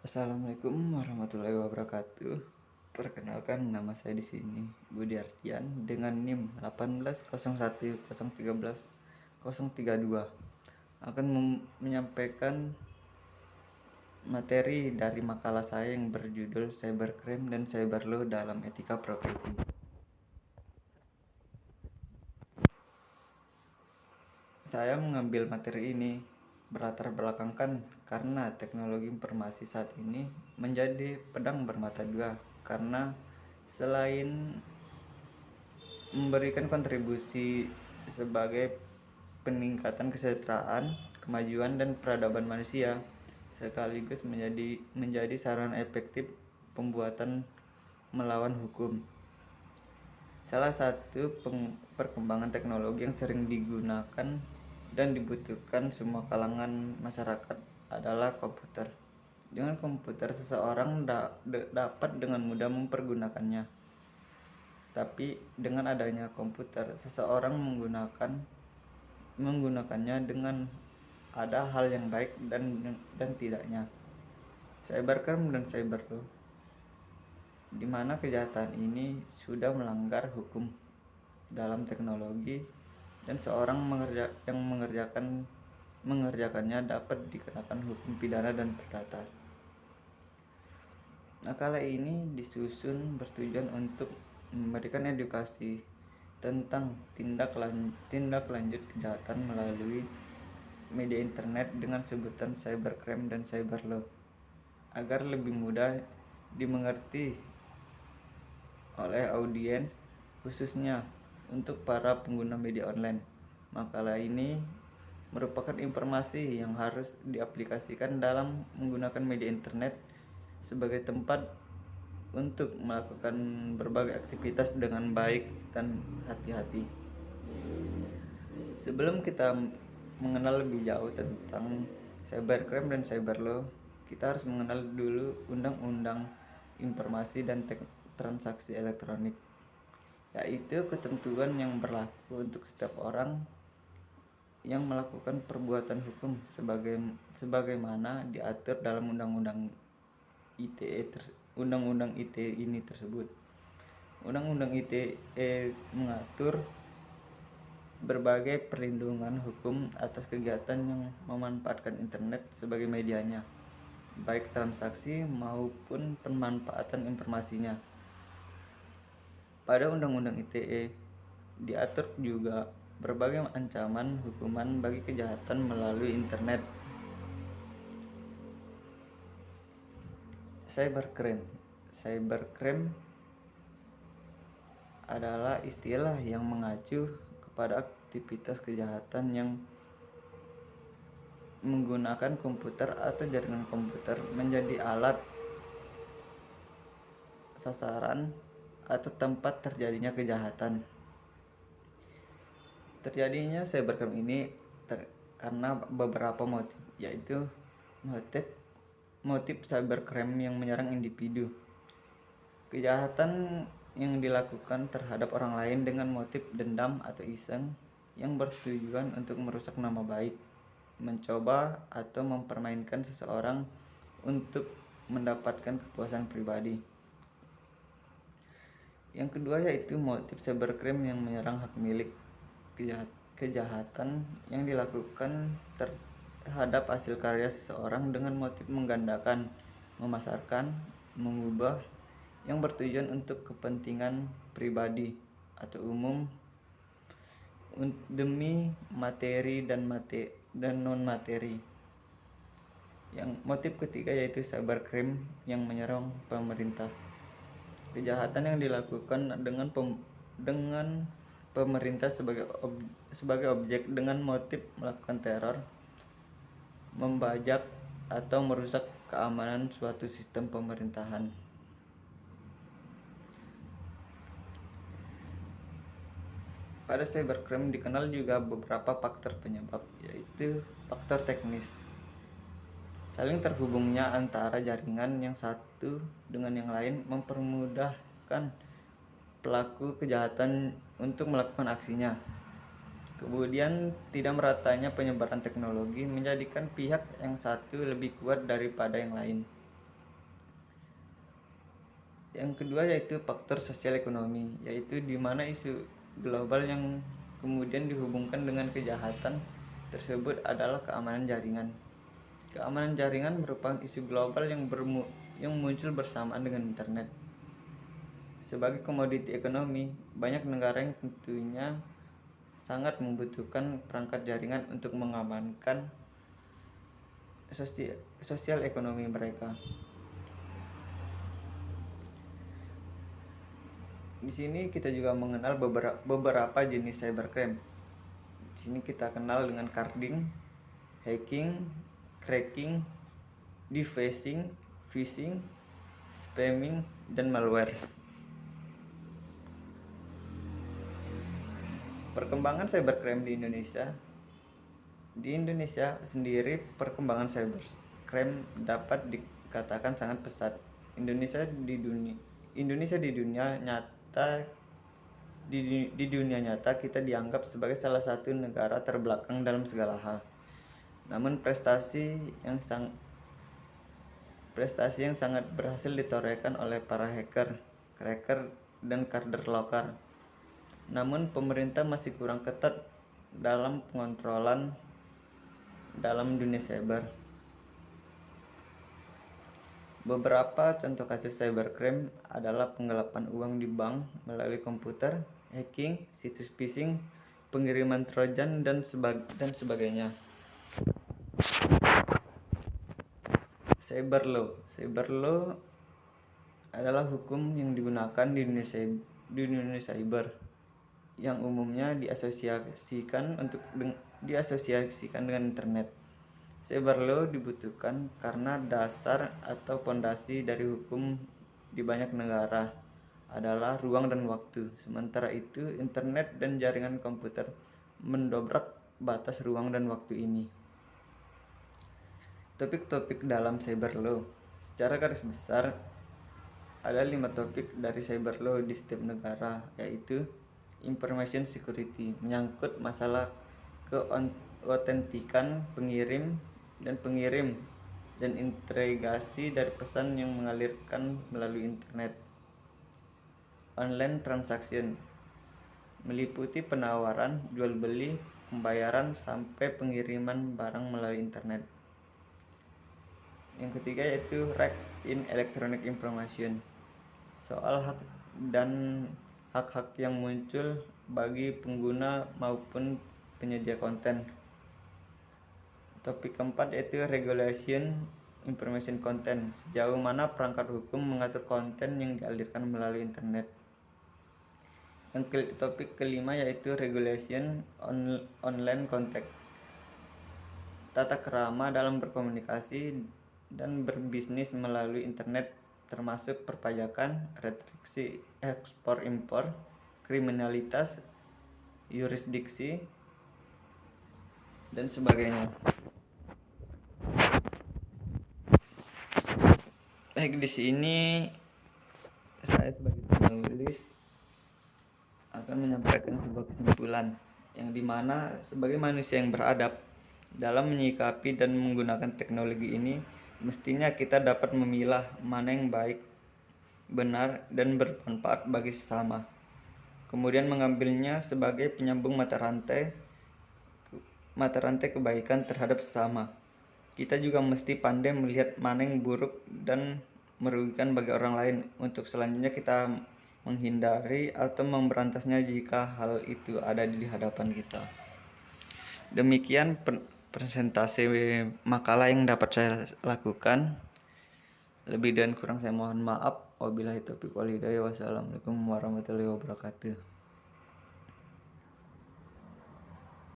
Assalamualaikum warahmatullahi wabarakatuh. Perkenalkan, nama saya di sini Budi Ardian dengan NIM 1801013013 akan menyampaikan materi dari makalah saya yang berjudul Cybercrime dan Cyberlaw dalam Etika Profesi. Saya mengambil materi ini berlatar belakangkan karena teknologi informasi saat ini menjadi pedang bermata dua, karena selain memberikan kontribusi sebagai peningkatan kesejahteraan, kemajuan dan peradaban manusia, sekaligus menjadi sarana efektif pembuatan melawan hukum. Salah satu perkembangan teknologi yang sering digunakan dan dibutuhkan semua kalangan masyarakat adalah komputer. Dengan komputer, seseorang dapat dengan mudah mempergunakannya. Tapi dengan adanya komputer, seseorang menggunakannya dengan ada hal yang baik dan tidaknya. Cybercrime dan cyberlaw, di mana kejahatan ini sudah melanggar hukum dalam teknologi dan seorang yang mengerjakannya dapat dikenakan hukum pidana dan perdata. Makalah ini disusun bertujuan untuk memberikan edukasi tentang tindak lanjut kejahatan melalui media internet dengan sebutan cybercrime dan cyberlaw agar lebih mudah dimengerti oleh audiens, khususnya untuk para pengguna media online. Makalah ini merupakan informasi yang harus diaplikasikan dalam menggunakan media internet sebagai tempat untuk melakukan berbagai aktivitas dengan baik dan hati-hati. Sebelum kita mengenal lebih jauh tentang cybercrime dan cyberlaw, kita harus mengenal dulu Undang-Undang Informasi dan Transaksi Elektronik, yaitu ketentuan yang berlaku untuk setiap orang yang melakukan perbuatan hukum sebagaimana diatur dalam Undang-Undang ITE ini tersebut. Undang-Undang ITE mengatur berbagai perlindungan hukum atas kegiatan yang memanfaatkan internet sebagai medianya, baik transaksi maupun pemanfaatan informasinya. Pada Undang-Undang ITE diatur juga berbagai ancaman hukuman bagi kejahatan melalui internet. Cybercrime adalah istilah yang mengacu kepada aktivitas kejahatan yang menggunakan komputer atau jaringan komputer menjadi alat, sasaran, atau tempat terjadinya kejahatan. Terjadinya cybercrime ini karena beberapa motif, yaitu motif cybercrime yang menyerang individu, kejahatan yang dilakukan terhadap orang lain dengan motif dendam atau iseng yang bertujuan untuk merusak nama baik, mencoba atau mempermainkan seseorang untuk mendapatkan kepuasan pribadi. Yang kedua yaitu motif cybercrime yang menyerang hak milik, kejahatan yang dilakukan terhadap hasil karya seseorang dengan motif menggandakan, memasarkan, mengubah yang bertujuan untuk kepentingan pribadi atau umum demi materi dan non materi. Yang motif ketiga yaitu cybercrime yang menyerang pemerintah, kejahatan yang dilakukan dengan pemerintah sebagai objek dengan motif melakukan teror, membajak atau merusak keamanan suatu sistem pemerintahan. Pada cybercrime dikenal juga beberapa faktor penyebab, yaitu faktor teknis, saling terhubungnya antara jaringan yang satu dengan yang lain mempermudahkan pelaku kejahatan untuk melakukan aksinya. Kemudian tidak meratanya penyebaran teknologi menjadikan pihak yang satu lebih kuat daripada yang lain. Yang kedua yaitu faktor sosial ekonomi, yaitu di mana isu global yang kemudian dihubungkan dengan kejahatan tersebut adalah keamanan jaringan. Keamanan jaringan merupakan isu global yang muncul bersamaan dengan internet. Sebagai komoditi ekonomi, banyak negara yang tentunya sangat membutuhkan perangkat jaringan untuk mengamankan sosial ekonomi mereka. Di sini kita juga mengenal beberapa jenis cybercrime. Di sini kita kenal dengan carding, hacking, cracking, defacing, phishing, spamming, dan malware. Perkembangan cybercrime di Indonesia. Di Indonesia sendiri, perkembangan cybercrime dapat dikatakan sangat pesat. Indonesia di dunia nyata kita dianggap sebagai salah satu negara terbelakang dalam segala hal. Namun prestasi yang sangat berhasil ditorehkan oleh para hacker, cracker, dan kader lokal. Namun pemerintah masih kurang ketat dalam pengontrolan dalam dunia cyber. Beberapa contoh kasus cybercrime adalah penggelapan uang di bank melalui komputer, hacking, situs phishing, pengiriman trojan, dan sebagainya. Cyber law adalah hukum yang digunakan di dunia cyber yang umumnya diasosiasikan dengan internet. Cyber law dibutuhkan karena dasar atau fondasi dari hukum di banyak negara adalah ruang dan waktu. Sementara itu, internet dan jaringan komputer mendobrak batas ruang dan waktu ini. Topik-topik dalam cyber law. Secara garis besar, ada 5 topik dari cyber law di setiap negara, yaitu information security, menyangkut masalah keautentikan pengirim dan integrasi dari pesan yang mengalirkan melalui internet. Online transaction meliputi penawaran, jual beli, pembayaran sampai pengiriman barang melalui internet. Yang ketiga yaitu right in electronic information, soal hak dan hak-hak yang muncul bagi pengguna maupun penyedia konten. Topik keempat yaitu regulation information content, sejauh mana perangkat hukum mengatur konten yang dialirkan melalui internet. Yang topik kelima yaitu regulation online contact, tata krama dalam berkomunikasi dan berbisnis melalui internet, termasuk perpajakan, restriksi ekspor impor, kriminalitas, yurisdiksi, dan sebagainya. Baik, di sini saya sebagai penulis akan menyampaikan sebuah kesimpulan yang dimana sebagai manusia yang beradab dalam menyikapi dan menggunakan teknologi ini, mestinya kita dapat memilah mana yang baik, benar, dan bermanfaat bagi sesama, kemudian mengambilnya sebagai penyambung mata rantai kebaikan terhadap sesama. Kita juga mesti pandai melihat mana yang buruk dan merugikan bagi orang lain, untuk selanjutnya kita menghindari atau memberantasnya jika hal itu ada di hadapan kita. Demikian presentasi makalah yang dapat saya lakukan. Lebih dan kurang saya mohon maaf. Wabillahi taufiq wal hidayah. Wassalamualaikum warahmatullahi wabarakatuh.